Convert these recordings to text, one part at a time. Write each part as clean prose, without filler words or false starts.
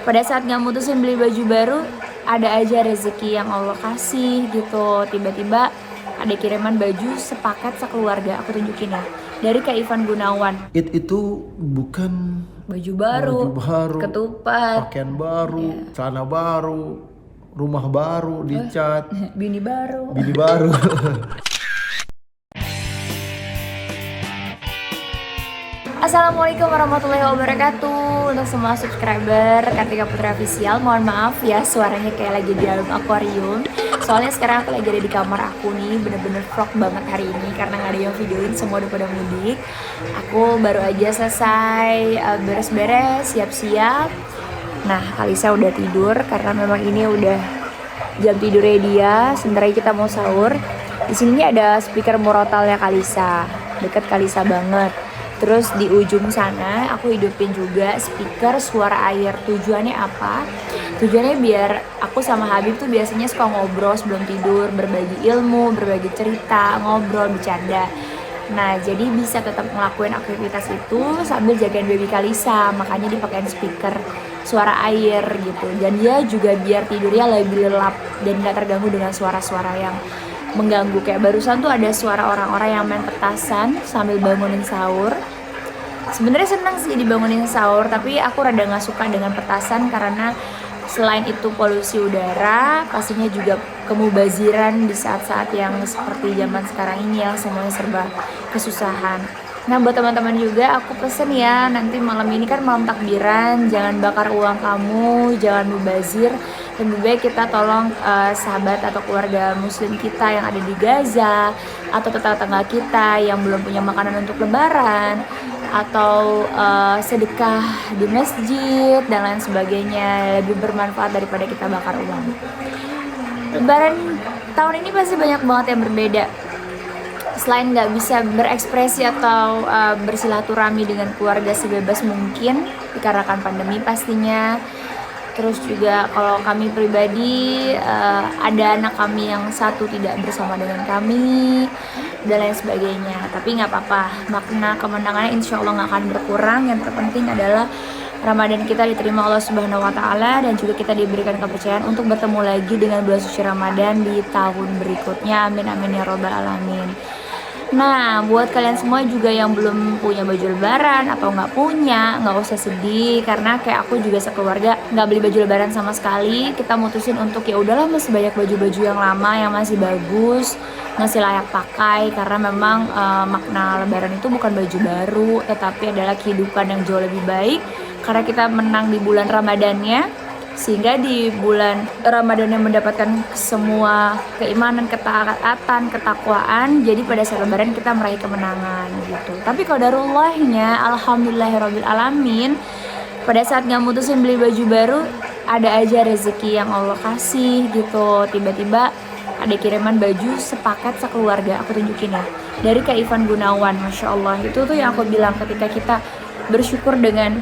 pada saat nggak mutusin beli baju baru, ada aja rezeki yang Allah kasih gitu. Tiba-tiba ada kiriman baju sepaket sekeluarga, aku tunjukin ya, dari Kak Ivan Gunawan. Itu bukan Baju baru, baju baru, ketupat, pakaian baru, celana baru, rumah baru dicat, bini baru. bini baru. Assalamualaikum warahmatullahi wabarakatuh. Untuk semua subscriber Kartika Putra Official, mohon maaf ya suaranya kayak lagi di dalam akuarium. Soalnya sekarang aku lagi ada di kamar aku nih, bener-bener vlog banget hari ini karena nggak ada yang videoin, semua udah pada mudik. Aku baru aja selesai beres-beres, siap-siap. Nah, Kalisa udah tidur karena memang ini udah jam tidurnya dia. Sebentar lagi kita mau sahur. Di sini ada speaker Morotalnya Kalisa, deket Kalisa banget. Terus di ujung sana aku hidupin juga speaker suara air. Tujuannya apa? Tujuannya biar aku sama Habib tuh biasanya suka ngobrol sebelum tidur, berbagi ilmu, berbagi cerita, ngobrol, bercanda. Nah, jadi bisa tetap ngelakuin aktivitas itu sambil jagain baby Kalisa. Makanya dipakein speaker suara air gitu. Dan dia juga biar tidurnya lebih lelap dan gak terganggu dengan suara-suara yang mengganggu. Kayak barusan tuh ada suara orang-orang yang main petasan sambil bangunin sahur. Sebenarnya senang sih dibangunin sahur, tapi aku rada nggak suka dengan petasan karena selain itu polusi udara, pastinya juga kemubaziran di saat-saat yang seperti zaman sekarang ini yang semuanya serba kesusahan. Nah, buat teman-teman juga aku pesen ya, nanti malam ini kan malam takbiran, jangan bakar uang kamu, jangan mubazir. Lebih baik kita tolong sahabat atau keluarga muslim kita yang ada di Gaza, atau tetangga kita yang belum punya makanan untuk lebaran, atau sedekah di masjid dan lain sebagainya. Lebih bermanfaat daripada kita bakar uang. Lebaran tahun ini pasti banyak banget yang berbeda. Selain nggak bisa berekspresi atau bersilaturahmi dengan keluarga sebebas mungkin dikarenakan pandemi pastinya. Terus juga kalau kami pribadi ada anak kami yang satu tidak bersama dengan kami dan lain sebagainya. Tapi nggak apa-apa, makna kemenangannya insya Allah nggak akan berkurang. Yang terpenting adalah Ramadan kita diterima Allah Subhanahu Wa Taala dan juga kita diberikan kepercayaan untuk bertemu lagi dengan bulan suci Ramadan di tahun berikutnya. Amin amin ya robbal alamin. Nah, buat kalian semua juga yang belum punya baju lebaran atau nggak punya, nggak usah sedih karena kayak aku juga sekeluarga nggak beli baju lebaran sama sekali. Kita mutusin untuk ya udahlah masih banyak baju-baju yang lama yang masih bagus, masih layak pakai karena memang makna lebaran itu bukan baju baru, tetapi adalah kehidupan yang jauh lebih baik karena kita menang di bulan Ramadannya. Sehingga di bulan Ramadan yang mendapatkan semua keimanan, ketaatan, ketakwaan, jadi pada saat lebaran kita meraih kemenangan gitu. Tapi qadarullahnya alhamdulillahirabbil alamin, pada saat nggak mutusin beli baju baru, ada aja rezeki yang Allah kasih gitu. Tiba-tiba ada kiriman baju sepaket sekeluarga, aku tunjukin ya, dari Kak Ivan Gunawan. Masya Allah, itu tuh yang aku bilang, ketika kita bersyukur dengan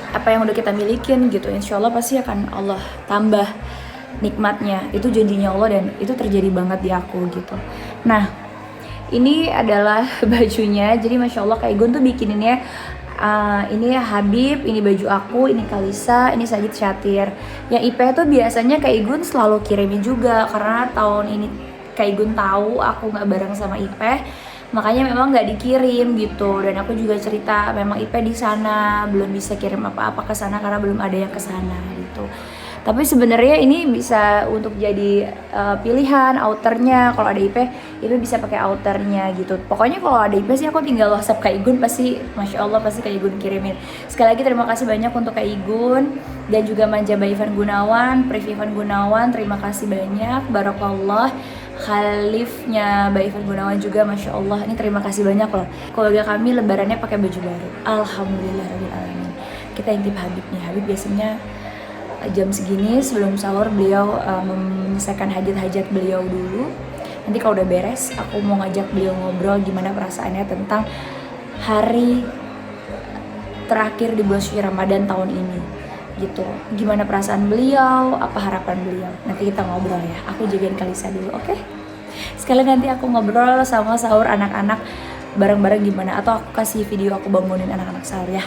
apa yang udah kita milikin gitu, insya Allah pasti akan Allah tambah nikmatnya. Itu janjinya Allah dan itu terjadi banget di aku gitu. Nah, ini adalah bajunya. Jadi Masya Allah Kak Igun tuh bikininnya ini Habib, ini baju aku, ini Kalisa, ini Sajid Syatir. Yang IP tuh biasanya Kak Igun selalu kirimin juga karena tahun ini Kak Igun tahu aku nggak bareng sama IP, makanya memang nggak dikirim gitu. Dan aku juga cerita memang Ipe di sana belum bisa kirim apa-apa ke sana karena belum ada yang ke sana gitu. Tapi sebenarnya ini bisa untuk jadi pilihan outernya. Kalau ada Ipe bisa pakai outernya gitu. Pokoknya kalau ada Ipe sih aku tinggal WhatsApp Kak Igun, pasti Masya Allah pasti Kak Igun kirimin. Sekali lagi terima kasih banyak untuk Kak Igun dan juga Manjaba Ivan Gunawan, Priv Ivan Gunawan, terima kasih banyak. Barakallah. Khalifnya Mbak Ivan Gunawan juga Masya Allah, ini terima kasih banyak loh. Keluarga kami lebarannya pakai baju baru, alhamdulillahirobbilalamin. Kita intip Habib nih. Habib biasanya jam segini sebelum sahur beliau menyelesaikan hajat-hajat beliau dulu. Nanti kalau udah beres aku mau ngajak beliau ngobrol gimana perasaannya tentang hari terakhir di bulan suci Ramadan tahun ini gitu. Gimana perasaan beliau, apa harapan beliau. Nanti kita ngobrol ya. Aku jagain Kalisa dulu, oke? Sekalian nanti aku ngobrol sama sahur anak-anak bareng-bareng gimana, atau aku kasih video aku bangunin anak-anak sahur ya.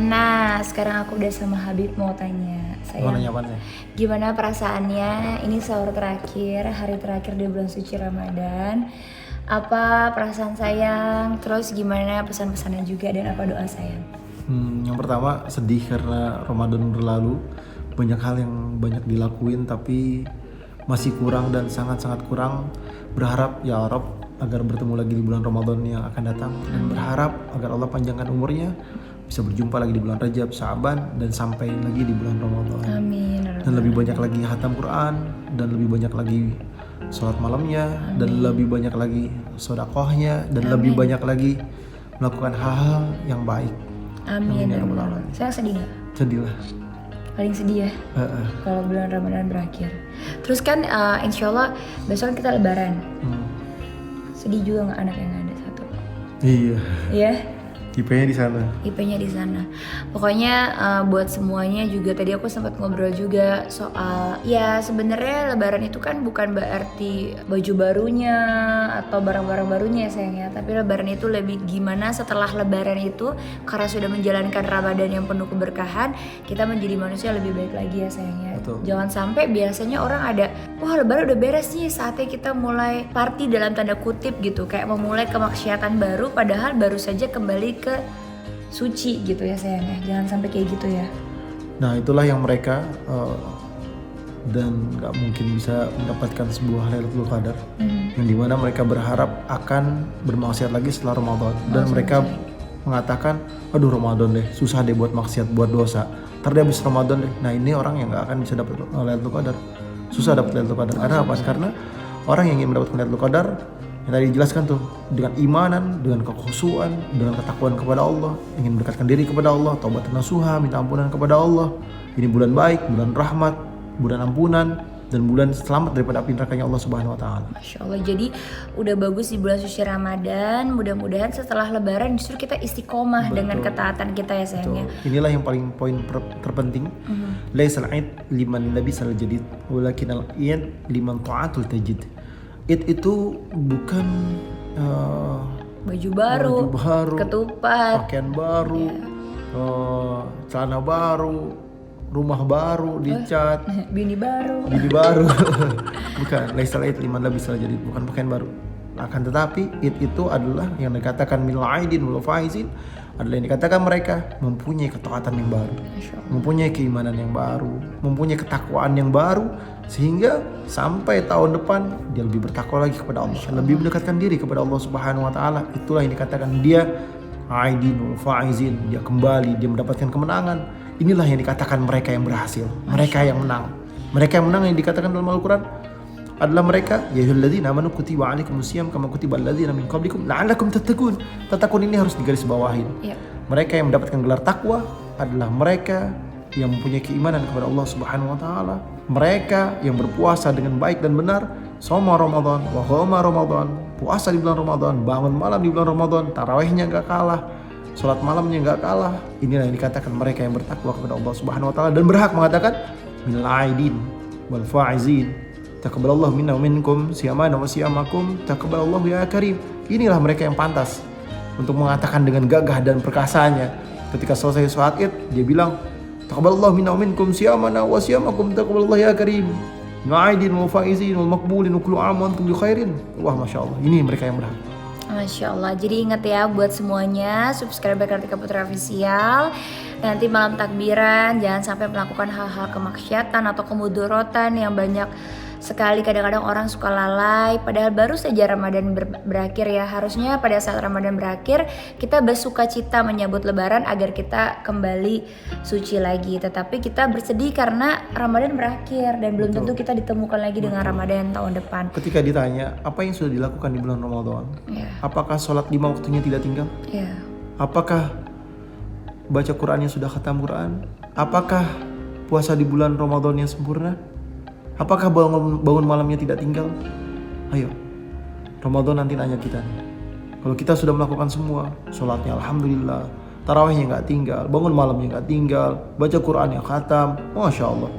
Nah, sekarang aku udah sama Habib mau tanya. Mau nanya apaan sih? Gimana perasaannya? Ini sahur terakhir, hari terakhir di bulan suci Ramadan. Apa perasaan sayang? Terus gimana pesan-pesannya juga dan apa doa sayang? Yang pertama sedih karena Ramadan berlalu. Banyak hal yang banyak dilakuin tapi masih kurang dan sangat-sangat kurang. Berharap ya Rob agar bertemu lagi di bulan Ramadan yang akan datang. Dan berharap agar Allah panjangkan umurnya, bisa berjumpa lagi di bulan Rajab, Sya'ban, dan sampai lagi di bulan Ramadan. Amin. Dan lebih banyak lagi khatam Quran, dan lebih banyak lagi sholat malamnya, dan lebih banyak lagi sedekahnya, dan lebih banyak lagi melakukan hal-hal yang baik. Amin. Ya Rabbal Alamin. Saya sedih nggak? Sedih lah. Paling sedih ya kalau bulan Ramadan berakhir. Terus kan insya Allah besok kita Lebaran. Sedih juga nggak anak yang ada satu? Iya. Iya. IP-nya di sana. IP-nya di sana. Pokoknya buat semuanya juga tadi aku sempat ngobrol juga soal ya sebenarnya Lebaran itu kan bukan berarti baju barunya atau barang-barang barunya ya sayangnya, tapi Lebaran itu lebih gimana setelah Lebaran itu karena sudah menjalankan Ramadan yang penuh keberkahan, kita menjadi manusia lebih baik lagi ya sayangnya. Betul. Jangan sampai biasanya orang ada wah Lebaran udah beres nih saatnya kita mulai party dalam tanda kutip gitu, kayak memulai kemaksiatan baru padahal baru saja kembali ke suci gitu ya sayangnya. Jangan sampai kayak gitu ya. Nah itulah yang mereka dan gak mungkin bisa mendapatkan sebuah Lailatul Qadar yang dimana mereka berharap akan bermaksiat lagi setelah Ramadan. Dan mereka mengatakan aduh Ramadan deh susah deh buat maksiat, buat dosa, ntar deh habis Ramadan deh. Nah ini orang yang gak akan bisa dapat Lailatul Qadar, susah dapat Lailatul Qadar. Karena apa? Karena orang yang ingin mendapatkan Lailatul Qadar yang tadi dijelaskan tuh, dengan imanan, dengan kekhusyuan, dengan ketakwaan kepada Allah, ingin mendekatkan diri kepada Allah, taubat nasuha, minta ampunan kepada Allah. Ini bulan baik, bulan rahmat, bulan ampunan, dan bulan selamat daripada api nerakanya Allah Subhanahu wa taala. Masya Allah. Jadi udah bagus di bulan suci Ramadan. Mudah-mudahan setelah Lebaran justru kita istiqomah dengan ketaatan kita ya sayangnya. Inilah yang paling poin terpenting. Laisal id liman labisal jadid, walakin al-id liman ta'atul tajid. Id itu bukan baju baru, ketupat, pakaian baru, celana baru, rumah baru dicat, bini baru. Bukan. Laisal id liman labisal jadid, bukan pakaian baru. Akan tetapi id itu adalah yang dikatakan minal aidin wal faizin, adalah yang dikatakan mereka mempunyai ketaatan yang baru, mempunyai keimanan yang baru, mempunyai ketakwaan yang baru, sehingga sampai tahun depan dia lebih bertakwa lagi kepada Allah, lebih mendekatkan diri kepada Allah Subhanahu wa taala. Itulah yang dikatakan dia aidin wal faizin, dia kembali, dia mendapatkan kemenangan. Inilah yang dikatakan mereka yang berhasil, mereka yang menang. Mereka yang menang yang dikatakan dalam Al-Qur'an adalah mereka ya ayyuhalladzina amanu kutiba alaikumusiyam kama kutiba alladzina min qablikum la'allakum tattaqun. Tattaqun ini harus digarisbawahin. Mereka yang mendapatkan gelar takwa adalah mereka yang mempunyai keimanan kepada Allah Subhanahu wa taala. Mereka yang berpuasa dengan baik dan benar, shoma Ramadan wa qama Ramadan, puasa di bulan Ramadan, bangun malam di bulan Ramadan, tarawihnya enggak kalah, salat malamnya enggak kalah. Inilah yang dikatakan mereka yang bertakwa kepada Allah Subhanahu wa taala dan berhak mengatakan minal aidin wal faizin taqabbalallahu minna wa minkum siyamana wa siyamakum taqabbalallahu ya karim. Inilah mereka yang pantas untuk mengatakan dengan gagah dan perkasanya ketika selesai sholat Id, dia bilang taqabbalallahu minna wa minkum siyamana wa siyamakum taqabbalallahu ya karim ma'aidin wa faizin wal maqbulin wa kullu aam wa antum bi khairin. Wah Masya Allah, ini mereka yang berhak. Masya Allah. Jadi ingat ya buat semuanya subscriber Kartika Putra Official, nanti malam takbiran jangan sampai melakukan hal-hal kemaksiatan atau kemudorotan yang banyak sekali. Kadang-kadang orang suka lalai padahal baru saja Ramadan berakhir ya. Harusnya pada saat Ramadan berakhir kita bersuka cita menyambut Lebaran agar kita kembali suci lagi. Tetapi kita bersedih karena Ramadan berakhir dan belum tentu kita ditemukan lagi dengan Ramadan tahun depan. Ketika ditanya apa yang sudah dilakukan di bulan Ramadan, apakah sholat 5 waktunya tidak tinggal? Apakah baca Qurannya sudah khatam Quran? Apakah puasa di bulan Ramadan yang sempurna? Apakah bangun malamnya tidak tinggal? Ayo, Ramadan nanti nanya kita nih. Kalau kita sudah melakukan semua, sholatnya alhamdulillah, tarawihnya nggak tinggal, bangun malamnya nggak tinggal, baca Quran yang khatam, Masya Allah.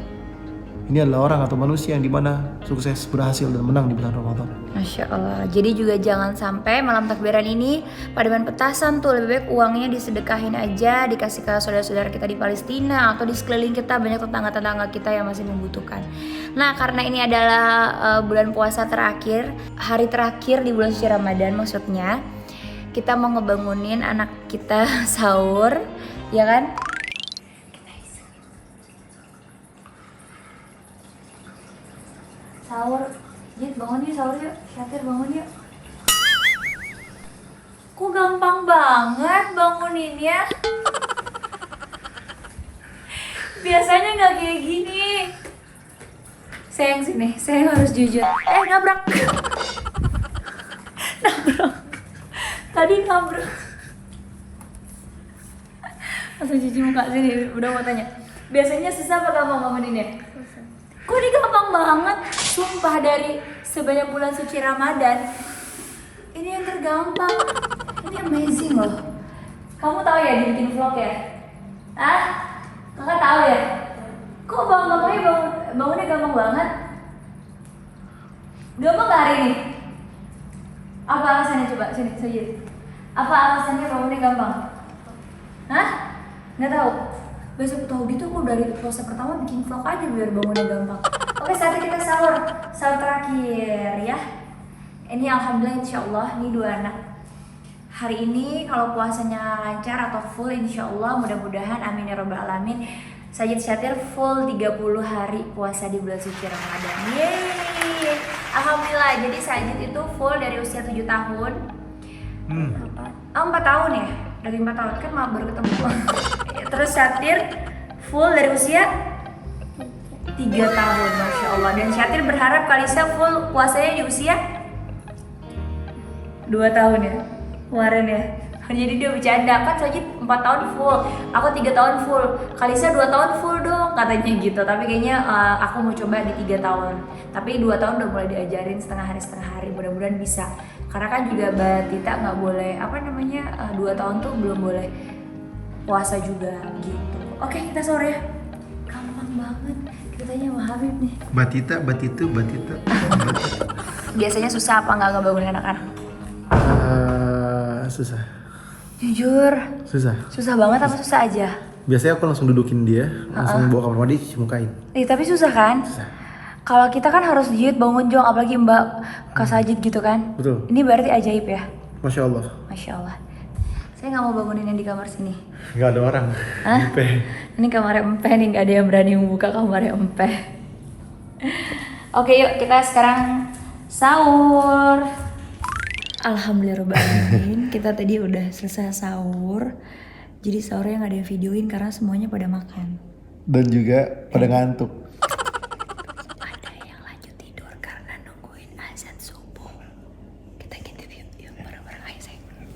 ini adalah orang atau manusia yang dimana sukses, berhasil dan menang di bulan Ramadan. Masya Allah. Jadi juga jangan sampai malam takbiran ini pada main petasan tuh, lebih baik uangnya disedekahin aja, dikasih ke saudara-saudara kita di Palestina atau di sekeliling kita, banyak tetangga-tetangga kita yang masih membutuhkan. Nah, karena ini adalah bulan puasa terakhir, hari terakhir di bulan suci Ramadan maksudnya, kita mau ngebangunin anak kita sahur, ya kan? Sahur, Jit bangun yuk sahur yuk, Syatir bangun yuk. Kok gampang banget banguninnya? Biasanya nggak kayak gini. Sayang sini, saya harus jujur. Nabrak. Nabrak. Tadi nabrak. Langsung cuci muka sini, udah mau tanya. Biasanya susah apa gampang banguninnya? Kok ini gampang banget? Sumpah dari sebanyak bulan suci Ramadan, ini yang tergampang. Ini amazing loh. Kamu tahu ya dibikin vlog ya? Kakak tahu ya? Kok bangunnya gampang banget? Gampang gak hari ini? Apa alasannya coba? Sini, Sajid. Apa alasannya bangunnya gampang? Nggak tahu? Besok tahu gitu aku dari puasa pertama bikin vlog aja biar bangunnya gampang. Oke, saatnya kita sahur terakhir ya. Ini alhamdulillah insyaallah nih 2 anak. Hari ini kalau puasanya lancar atau full insyaallah mudah-mudahan amin ya rabbal alamin. Sajid Syatir full 30 hari puasa di bulan suci Ramadan. Yeay. Alhamdulillah. Jadi Sajid itu full dari usia 7 tahun. 4 tahun ya? Dari 4 tahun kan maaf baru ketemu. Terus Syatir full dari usia 3 tahun, Masya Allah. Dan Syatir berharap Kalisa full puasanya di usia 2 tahun ya, kemarin ya. Jadi dia bercanda, kan Sajid 4 tahun full, aku 3 tahun full, Kalisa 2 tahun full dong katanya gitu. Tapi kayaknya aku mau coba di 3 tahun. Tapi 2 tahun udah mulai diajarin setengah hari, mudah-mudahan bisa. Karena kan juga Mbak Tita nggak boleh, 2 tahun tuh belum boleh puasa juga gitu. Oke, kita sore ya. Gampang banget. Kita tanya sama Habib nih. Batita. Biasanya susah apa nggak ngebangunin anak-anak? Susah. Jujur. Susah Banget apa susah aja? Biasanya aku langsung dudukin dia, langsung bawa kamar mandi, cuci mukain. Tapi susah kan? Susah. Kalau kita kan harus diet bangun jong, apalagi Mbak Kak Sajid gitu kan? Betul. Ini berarti ajaib ya? Masya Allah. Saya nggak mau bangunin yang di kamar sini. Nggak ada orang. Empeh. Ini kamarnya empeh nih, nggak ada yang berani membuka kamarnya empeh. Oke, yuk kita sekarang sahur. Alhamdulillahirobbilalamin. Kita tadi udah selesai sahur. Jadi sahurnya nggak ada yang videoin karena semuanya pada makan. Dan juga pada ngantuk. Ada yang lanjut tidur karena nungguin azan subuh. Kita ngintip yuk bareng-bareng ayo sayang.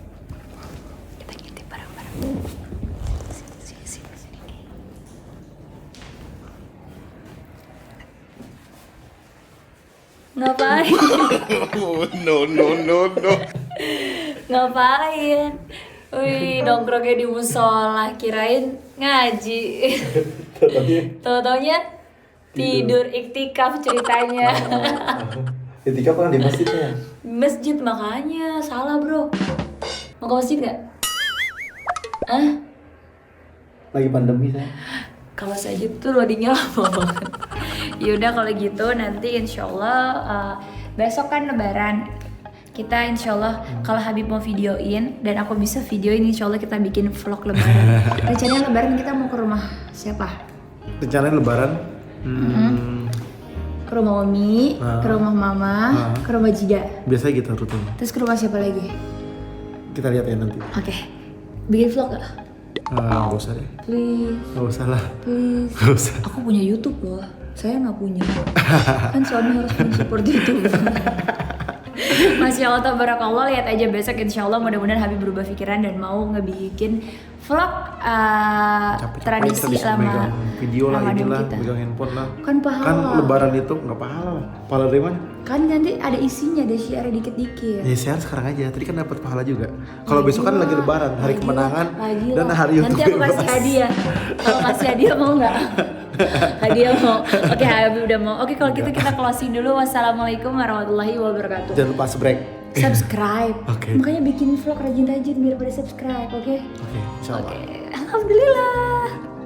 Kita ngintip bareng-bareng. Sini. Ngapain? No. Ngapain? Wih, nongkrongnya di musola, kirain ngaji. Tau-taunya tidur iktikaf ceritanya. Iktikaf kan di masjidnya. Masjid makanya, salah bro. Mau ke masjid gak? Lagi pandemi saya. Kalau saja tuh loadingnya lama banget. Yaudah kalau gitu nanti insyaallah besok kan lebaran. Kita insyaallah kalau Habib mau videoin dan aku bisa videoin, insyaallah kita bikin vlog lebaran. Rencananya lebaran kita mau ke rumah siapa? Rencananya lebaran Ke rumah Umi, ke rumah Mama, ke rumah Jida. biasanya gitu rutin. Terus ke rumah siapa lagi? Kita lihat ya nanti. Oke. Bikin vlog gak? Nggak usah deh. Please. Nggak usah lah. Please. Nggak usah. Aku punya YouTube loh. Saya nggak punya. Kan suami harus mensupport YouTube. Masya Allah tabarakallah, lihat aja besok insya Allah mudah-mudahan Habib berubah pikiran dan mau ngebikin vlog Capek-capek tradisi kita bisa lama megang video lah, Ramadan inilah, kita. megang handphone lah. Kan pahala. Kan lebaran itu nggak pahala lah. Pahala dari mana? Kan nanti ada isinya, ada share dikit-dikit. Ya share sekarang aja. Tadi kan dapat pahala juga. Kalau besok kan lagi lebaran, hari kemenangan dan hari Nanti YouTube aku bebas. kasih hadiah. Kalau kasih hadiah mau nggak? Hadiah mau. Oke, Habib udah mau. Oke, kalau gitu kita closing dulu. Wassalamualaikum warahmatullahi wabarakatuh. Jangan lupa Subscribe. Oke. Makanya bikin vlog rajin-rajin biar pada subscribe, oke? Oke, insyaallah. Alhamdulillah.